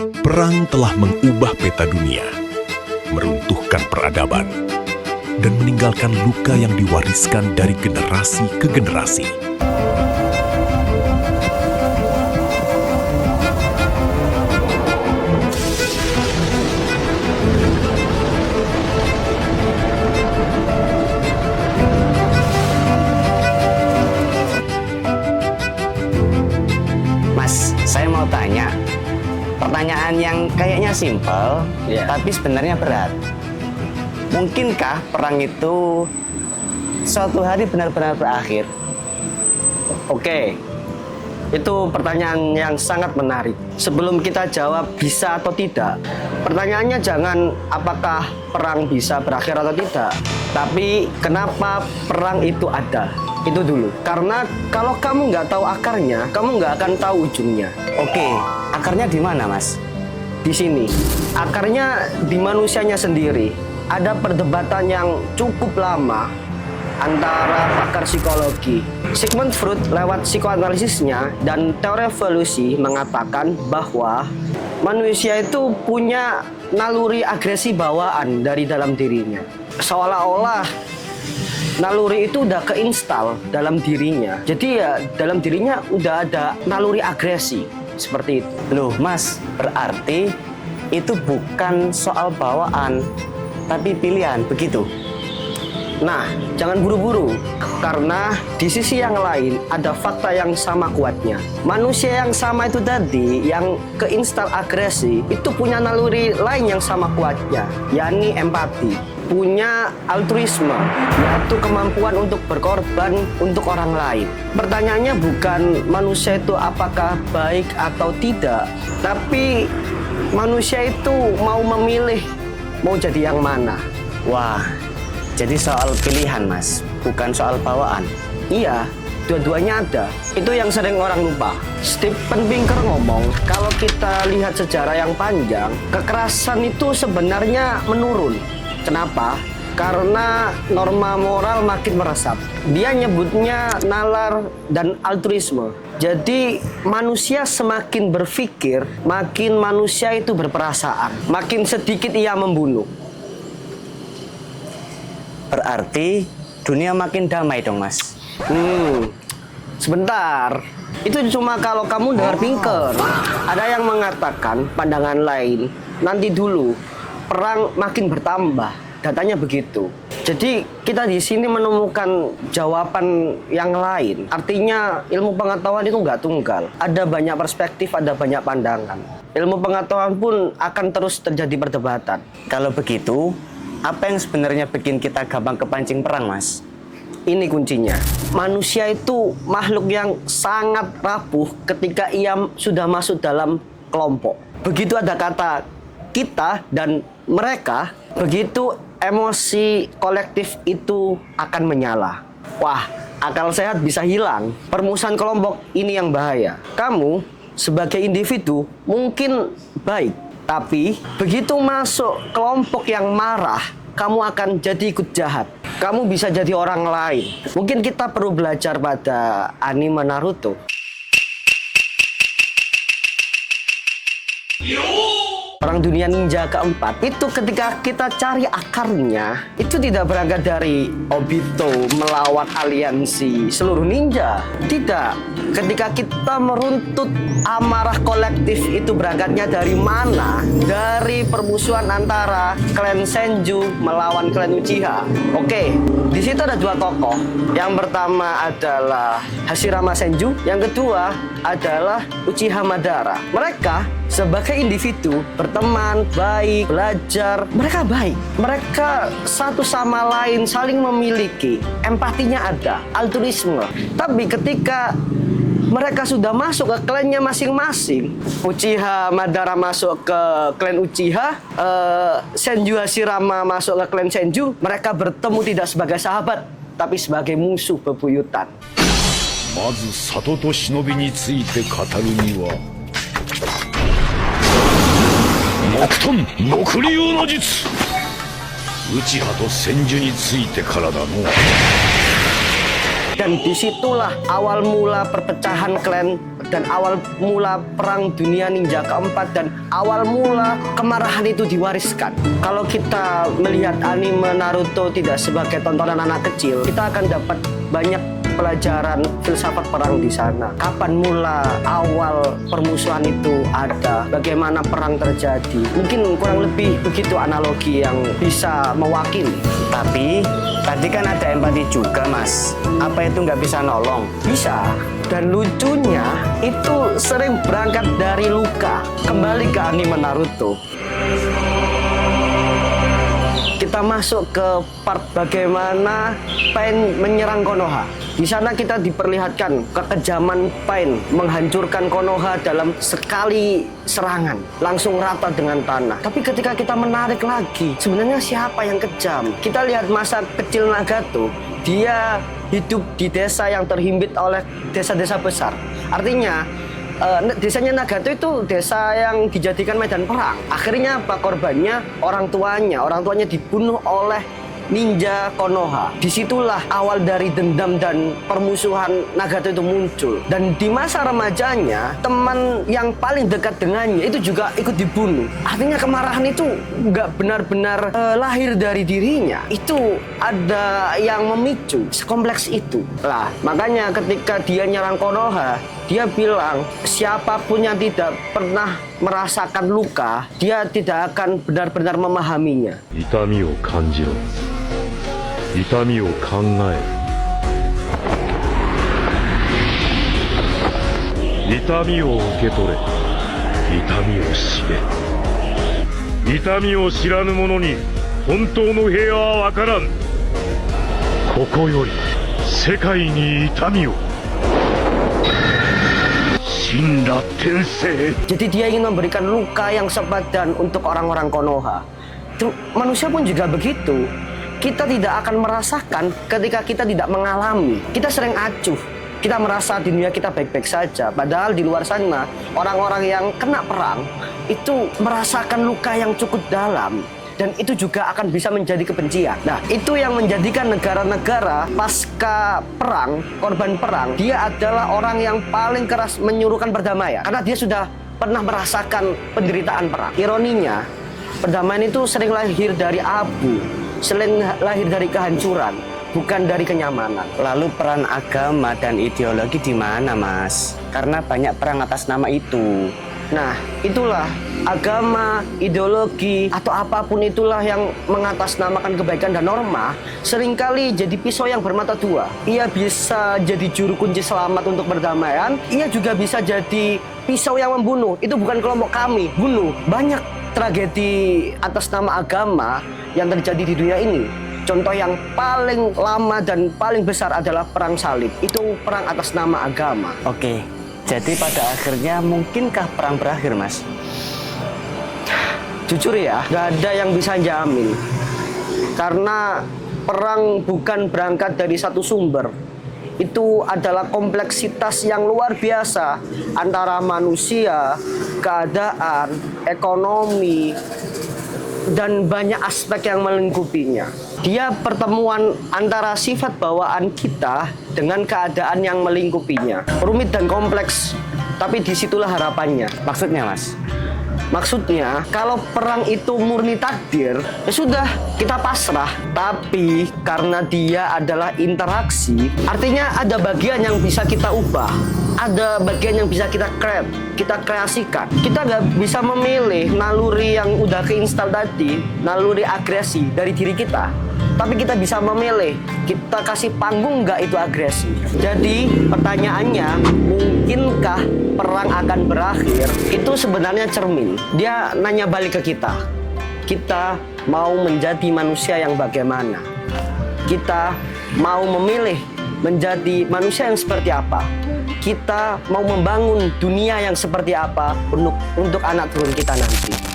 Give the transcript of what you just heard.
Perang telah mengubah peta dunia, meruntuhkan peradaban, dan meninggalkan luka yang diwariskan dari generasi ke generasi. Mas, saya mau tanya. Pertanyaan yang kayaknya simpel, tapi sebenarnya berat. Mungkinkah perang itu suatu hari benar-benar berakhir? Oke, itu pertanyaan yang sangat menarik. Sebelum kita jawab bisa atau tidak, pertanyaannya jangan apakah perang bisa berakhir atau tidak, tapi kenapa perang itu ada. Itu dulu. Karena kalau kamu nggak tahu akarnya, kamu nggak akan tahu ujungnya. Oke, akarnya di mana, Mas? Di sini, akarnya di manusianya sendiri. Ada perdebatan yang cukup lama antara pakar psikologi. Sigmund Freud lewat psikoanalisisnya dan teori evolusi mengatakan bahwa manusia itu punya naluri agresi bawaan dari dalam dirinya. Seolah-olah naluri itu udah keinstal dalam dirinya. Jadi ya dalam dirinya udah ada naluri agresi seperti itu. Loh, Mas, berarti itu bukan soal bawaan, tapi pilihan, begitu? Nah, jangan buru-buru, karena di sisi yang lain ada fakta yang sama kuatnya. Manusia yang sama itu tadi, yang keinstal agresi, itu punya naluri lain yang sama kuatnya, yakni empati. Punya altruisme, yaitu kemampuan untuk berkorban untuk orang lain. Pertanyaannya bukan manusia itu apakah baik atau tidak, tapi manusia itu mau memilih mau jadi yang mana. Wah, jadi soal pilihan, Mas, bukan soal bawaan. Iya, dua-duanya ada. Itu yang sering orang lupa. Steven Pinker ngomong, kalau kita lihat sejarah yang panjang, kekerasan itu sebenarnya menurun. Kenapa? Karena norma moral makin meresap. Dia nyebutnya nalar dan altruisme. Jadi manusia semakin berpikir, makin manusia itu berperasaan. Makin sedikit ia membunuh. Berarti dunia makin damai dong, Mas. Sebentar. Itu cuma kalau kamu dengar Pinker. Ada yang mengatakan pandangan lain. Nanti dulu, perang makin bertambah. Datanya begitu. Jadi kita di sini menemukan jawaban yang lain. Artinya ilmu pengetahuan itu nggak tunggal. Ada banyak perspektif, ada banyak pandangan. Ilmu pengetahuan pun akan terus terjadi perdebatan. Kalau begitu, apa yang sebenarnya bikin kita gampang kepancing perang, Mas? Ini kuncinya. Manusia itu makhluk yang sangat rapuh ketika ia sudah masuk dalam kelompok. Begitu ada kata kita dan mereka, begitu emosi kolektif itu akan menyala. Wah, akal sehat bisa hilang. Permusuhan kelompok ini yang bahaya. Kamu sebagai individu mungkin baik, tapi begitu masuk kelompok yang marah, kamu akan jadi ikut jahat. Kamu bisa jadi orang lain. Mungkin kita perlu belajar pada anime Naruto. Perang Dunia Ninja keempat itu ketika kita cari akarnya, itu tidak berangkat dari Obito melawan aliansi seluruh ninja. Tidak. Ketika kita meruntut amarah kolektif itu berangkatnya dari mana? Dari permusuhan antara klan Senju melawan klan Uchiha. Oke, di situ ada dua tokoh. Yang pertama adalah Hashirama Senju, yang kedua adalah Uchiha Madara. Mereka sebagai individu berteman, baik, belajar, mereka baik. Mereka satu sama lain saling memiliki, empatinya ada, altruisme. Tapi ketika mereka sudah masuk ke klannya masing-masing, Uchiha Madara masuk ke klan Uchiha, Senju Hashirama masuk ke klan Senju, mereka bertemu tidak sebagai sahabat, tapi sebagai musuh bebuyutan. まず里と忍びについて語るには木遁残り用の術内派と千住についてからだの Dan disitulah awal mula perpecahan klan dan awal mula perang dunia ninja keempat dan awal mula kemarahan itu diwariskan. Kalau kita melihat anime Naruto tidak sebagai tontonan anak kecil, kita akan dapat banyak pelajaran filsafat perang di sana. Kapan mula awal permusuhan itu ada? Bagaimana perang terjadi? Mungkin kurang lebih begitu analogi yang bisa mewakili. Tapi tadi kan ada empati juga, Mas. Apa itu nggak bisa nolong? Bisa. Dan lucunya itu sering berangkat dari luka. Kembali ke anime Naruto. Kita masuk ke part bagaimana Pain menyerang Konoha. Di sana kita diperlihatkan kekejaman Pain menghancurkan Konoha dalam sekali serangan, langsung rata dengan tanah. Tapi ketika kita menarik lagi, sebenarnya siapa yang kejam? Kita lihat masa kecil Nagato, dia hidup di desa yang terhimpit oleh desa-desa besar. Artinya desanya Nagato itu desa yang dijadikan medan perang. Akhirnya apa korbannya? Orang tuanya dibunuh oleh ninja Konoha. Disitulah awal dari dendam dan permusuhan Nagato itu muncul. Dan di masa remajanya, teman yang paling dekat dengannya itu juga ikut dibunuh. Artinya kemarahan itu nggak benar-benar lahir dari dirinya. Itu ada yang memicu, sekompleks itu. Lah, makanya ketika dia nyerang Konoha, dia bilang siapapun yang tidak pernah merasakan luka, dia tidak akan benar-benar memahaminya. 痛みを感じろ。痛みを考えろ。痛みを受け取れ。痛みを知れ。痛みを知らぬ者に本当の平和はわからん。ここより世界に痛みを。Shinra Tensei. Jadi dia ingin memberikan luka yang sepadan untuk orang-orang Konoha. Manusia pun juga begitu. Kita tidak akan merasakan ketika kita tidak mengalami. Kita sering acuh. Kita merasa dunia kita baik-baik saja. Padahal di luar sana, orang-orang yang kena perang itu merasakan luka yang cukup dalam. Dan itu juga akan bisa menjadi kebencian. Nah, itu yang menjadikan negara-negara pasca perang, korban perang, dia adalah orang yang paling keras menyuruhkan perdamaian. Karena dia sudah pernah merasakan penderitaan perang. Ironinya, perdamaian itu sering lahir dari abu, sering lahir dari kehancuran, bukan dari kenyamanan. Lalu peran agama dan ideologi di mana, Mas? Karena banyak perang atas nama itu. Nah, itulah agama, ideologi, atau apapun itulah yang mengatasnamakan kebaikan dan norma seringkali jadi pisau yang bermata dua. Ia bisa jadi juru kunci selamat untuk perdamaian, ia juga bisa jadi pisau yang membunuh. Itu bukan kelompok kami, bunuh. Banyak tragedi atas nama agama yang terjadi di dunia ini. Contoh yang paling lama dan paling besar adalah perang salib. Itu perang atas nama agama. Oke, jadi pada akhirnya mungkinkah perang berakhir, Mas? Jujur ya, gak ada yang bisa jamin. Karena perang bukan berangkat dari satu sumber. Itu adalah kompleksitas yang luar biasa antara manusia, keadaan, ekonomi, dan banyak aspek yang melingkupinya. Dia pertemuan antara sifat bawaan kita dengan keadaan yang melingkupinya. Rumit dan kompleks, tapi disitulah harapannya. Maksudnya, Mas? Maksudnya, kalau perang itu murni takdir, ya sudah, kita pasrah. Tapi karena dia adalah interaksi, artinya ada bagian yang bisa kita ubah. Ada bagian yang bisa kita create, kita kreasikan. Kita nggak bisa memilih naluri yang udah keinstal tadi, naluri agresi dari diri kita. Tapi kita bisa memilih, kita kasih panggung nggak itu agresi. Jadi pertanyaannya, mungkinkah perang akan berakhir? Itu sebenarnya cermin. Dia nanya balik ke kita. Kita mau menjadi manusia yang bagaimana? Kita mau memilih menjadi manusia yang seperti apa? Kita mau membangun dunia yang seperti apa untuk anak turun kita nanti?